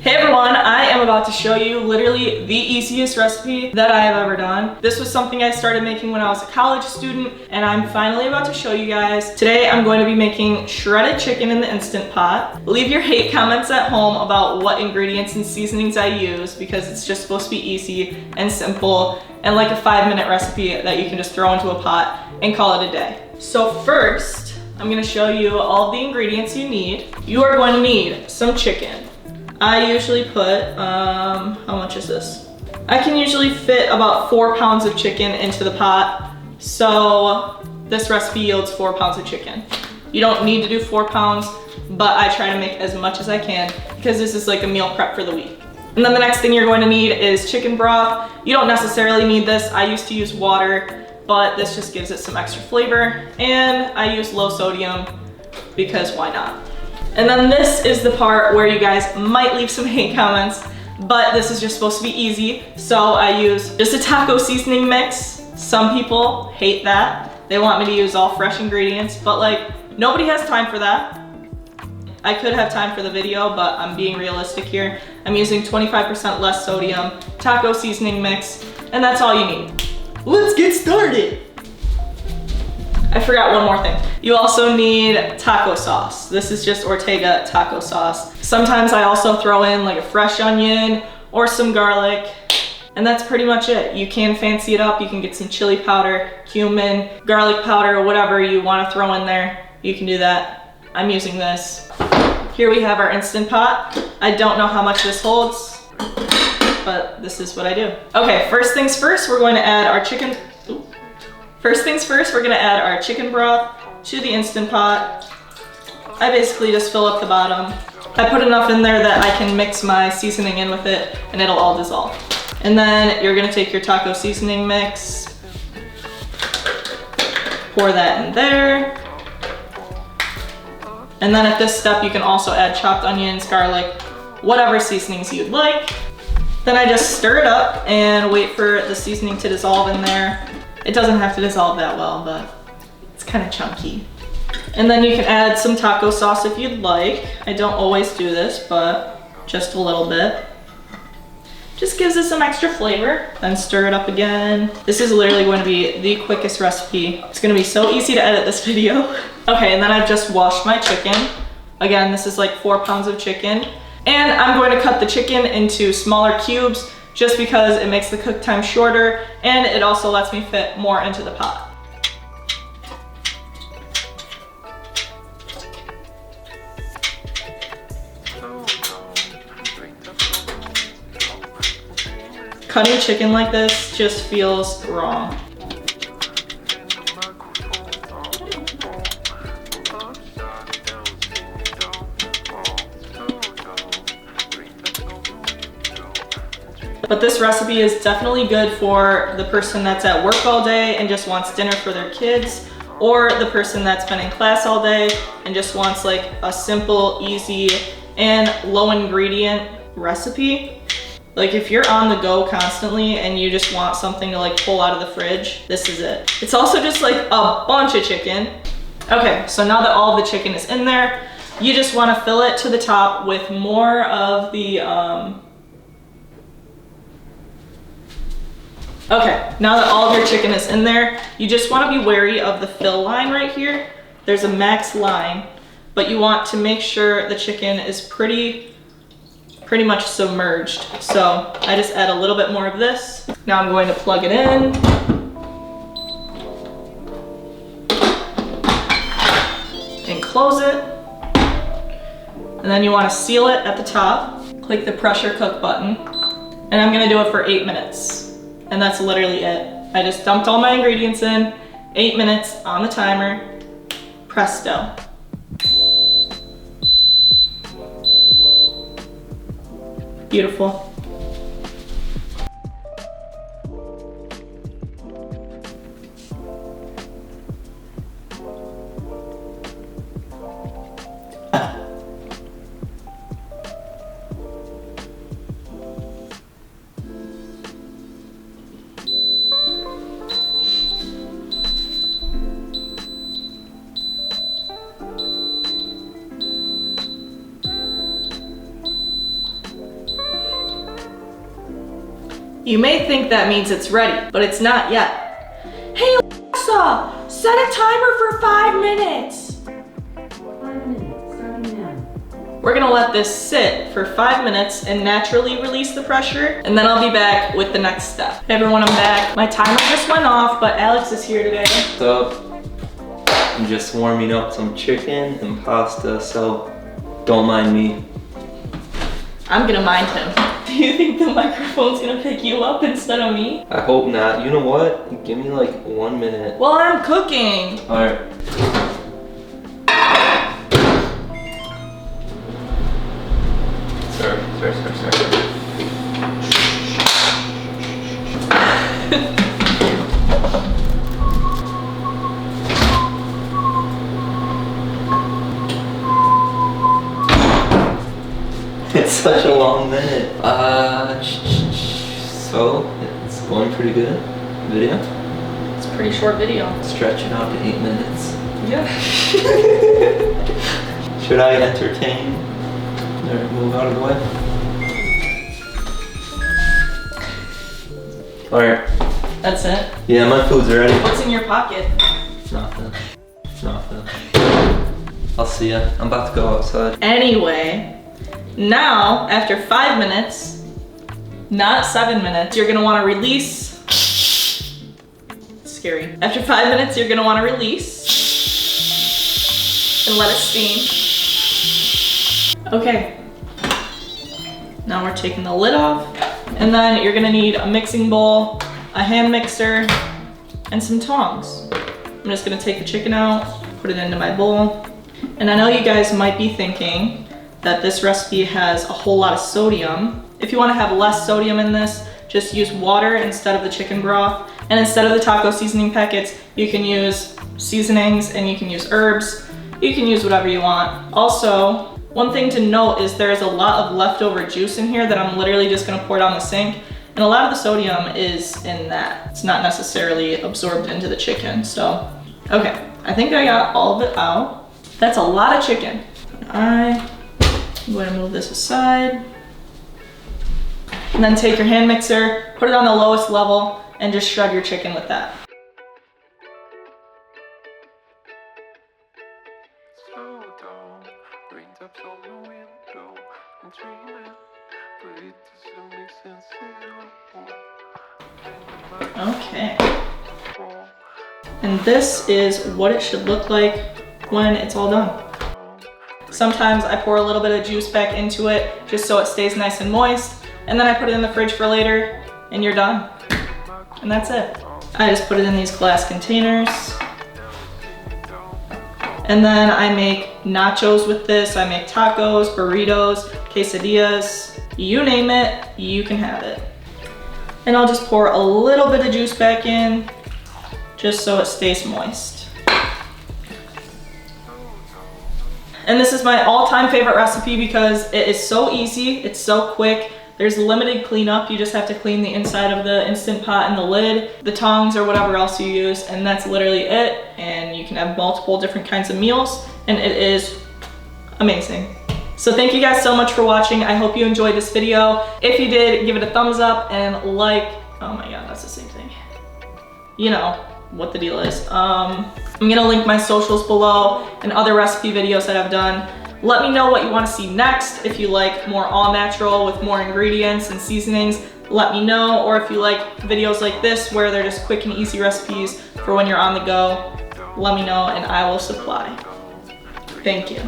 Hey everyone, I am about to show you literally the easiest recipe that I have ever done. This was something I started making when I was a college student, and I'm finally about to show you guys. Today I'm going to be making shredded chicken in the Instant Pot. Leave your hate comments at home about what ingredients and seasonings I use because it's just supposed to be easy and simple and like a 5-minute recipe that you can just throw into a pot and call it a day. So first, I'm gonna show you all the ingredients you need. You are going to need some chicken. I usually put, how much is this? I can usually fit about 4 pounds of chicken into the pot. So this recipe yields 4 pounds of chicken. You don't need to do 4 pounds, but I try to make as much as I can because this is like a meal prep for the week. And then the next thing you're going to need is chicken broth. You don't necessarily need this. I used to use water, but this just gives it some extra flavor. And I use low sodium because why not? And then this is the part where you guys might leave some hate comments, but this is just supposed to be easy. So I use just a taco seasoning mix. Some people hate that. They want me to use all fresh ingredients, but like nobody has time for that. I could have time for the video, but I'm being realistic here. I'm using 25% less sodium, taco seasoning mix, and that's all you need. Let's get started. I forgot one more thing. You also need taco sauce. This is just Ortega taco sauce. Sometimes I also throw in like a fresh onion or some garlic, and that's pretty much it. You can fancy it up. You can get some chili powder, cumin, garlic powder, whatever you want to throw in there. You can do that. I'm using this. Here we have our Instant Pot. I don't know how much this holds, but this is what I do. Okay, first things first, we're going to add our chicken. First things first, we're gonna add our chicken broth to the Instant Pot. I basically just fill up the bottom. I put enough in there that I can mix my seasoning in with it and it'll all dissolve. And then you're gonna take your taco seasoning mix, pour that in there. And then at this step, you can also add chopped onions, garlic, whatever seasonings you'd like. Then I just stir it up and wait for the seasoning to dissolve in there. It doesn't have to dissolve that well, but it's kind of chunky. And then you can add some taco sauce if you'd like. I don't always do this, but just a little bit. Just gives it some extra flavor. Then stir it up again. This is literally going to be the quickest recipe. It's gonna be so easy to edit this video. Okay, and then I've just washed my chicken. Again, this is like 4 pounds of chicken. And I'm going to cut the chicken into smaller cubes just because it makes the cook time shorter and it also lets me fit more into the pot. Cutting chicken like this just feels wrong. But this recipe is definitely good for the person that's at work all day and just wants dinner for their kids, or the person that's been in class all day and just wants like a simple, easy, and low ingredient recipe. Like if you're on the go constantly and you just want something to like pull out of the fridge, this is it. It's also just like a bunch of chicken. Okay, so now that all of the chicken is in there, you just want to fill it to the top with more of the Okay, now that all of your chicken is in there, you just want to be wary of the fill line right here. There's a max line, but you want to make sure the chicken is pretty much submerged. So I just add a little bit more of this. Now I'm going to plug it in. And close it. And then you want to seal it at the top. Click the pressure cook button. And I'm going to do it for 8 minutes. And that's literally it. I just dumped all my ingredients in, 8 minutes on the timer, presto. Beautiful. You may think that means it's ready, but it's not yet. Hey Alexa, set a timer for 5 minutes. 5 minutes, starting now. We're gonna let this sit for 5 minutes and naturally release the pressure, and then I'll be back with the next step. Hey everyone, I'm back. My timer just went off, but Alex is here today. What's up? I'm just warming up some chicken and pasta, so don't mind me. I'm gonna mind him. Do you think the microphone's gonna pick you up instead of me? I hope not. You know what? Give me like 1 minute. Well, I'm cooking. Alright. Sorry. It's such a long minute. So it's going pretty good. Video. It's a pretty short video. Stretch it out to 8 minutes. Yeah. Should I entertain? Or move out of the way? Alright. That's it. Yeah, my food's ready. What's in your pocket? Nothing. I'll see ya. I'm about to go outside. Anyway, now after 5 minutes, not 7 minutes, you're gonna wanna release. Scary. After 5 minutes, you're gonna wanna release and let it steam. Okay. Now we're taking the lid off, and then you're gonna need a mixing bowl, a hand mixer, and some tongs. I'm just gonna take the chicken out, put it into my bowl. And I know you guys might be thinking that this recipe has a whole lot of sodium. If you wanna have less sodium in this, just use water instead of the chicken broth. And instead of the taco seasoning packets, you can use seasonings and you can use herbs. You can use whatever you want. Also, one thing to note is there's a lot of leftover juice in here that I'm literally just gonna pour down the sink. And a lot of the sodium is in that. It's not necessarily absorbed into the chicken, so. Okay, I think I got all of it out. That's a lot of chicken. I'm going to move this aside. And then take your hand mixer, put it on the lowest level, and just shred your chicken with that. Okay. And this is what it should look like when it's all done. Sometimes I pour a little bit of juice back into it just so it stays nice and moist, and then I put it in the fridge for later, and you're done. And that's it. I just put it in these glass containers. And then I make nachos with this. I make tacos, burritos, quesadillas, you name it, you can have it. And I'll just pour a little bit of juice back in just so it stays moist. And this is my all-time favorite recipe because it is so easy, it's so quick. There's limited cleanup. You just have to clean the inside of the Instant Pot and the lid, the tongs or whatever else you use, and that's literally it. And you can have multiple different kinds of meals, and it is amazing. So thank you guys so much for watching. I hope you enjoyed this video. If you did, give it a thumbs up and like. Oh my God, that's the same thing. You know what the deal is. I'm gonna link my socials below and other recipe videos that I've done. Let me know what you want to see next. If you like more all natural with more ingredients and seasonings, let me know. Or if you like videos like this where they're just quick and easy recipes for when you're on the go, let me know and I will supply. Thank you.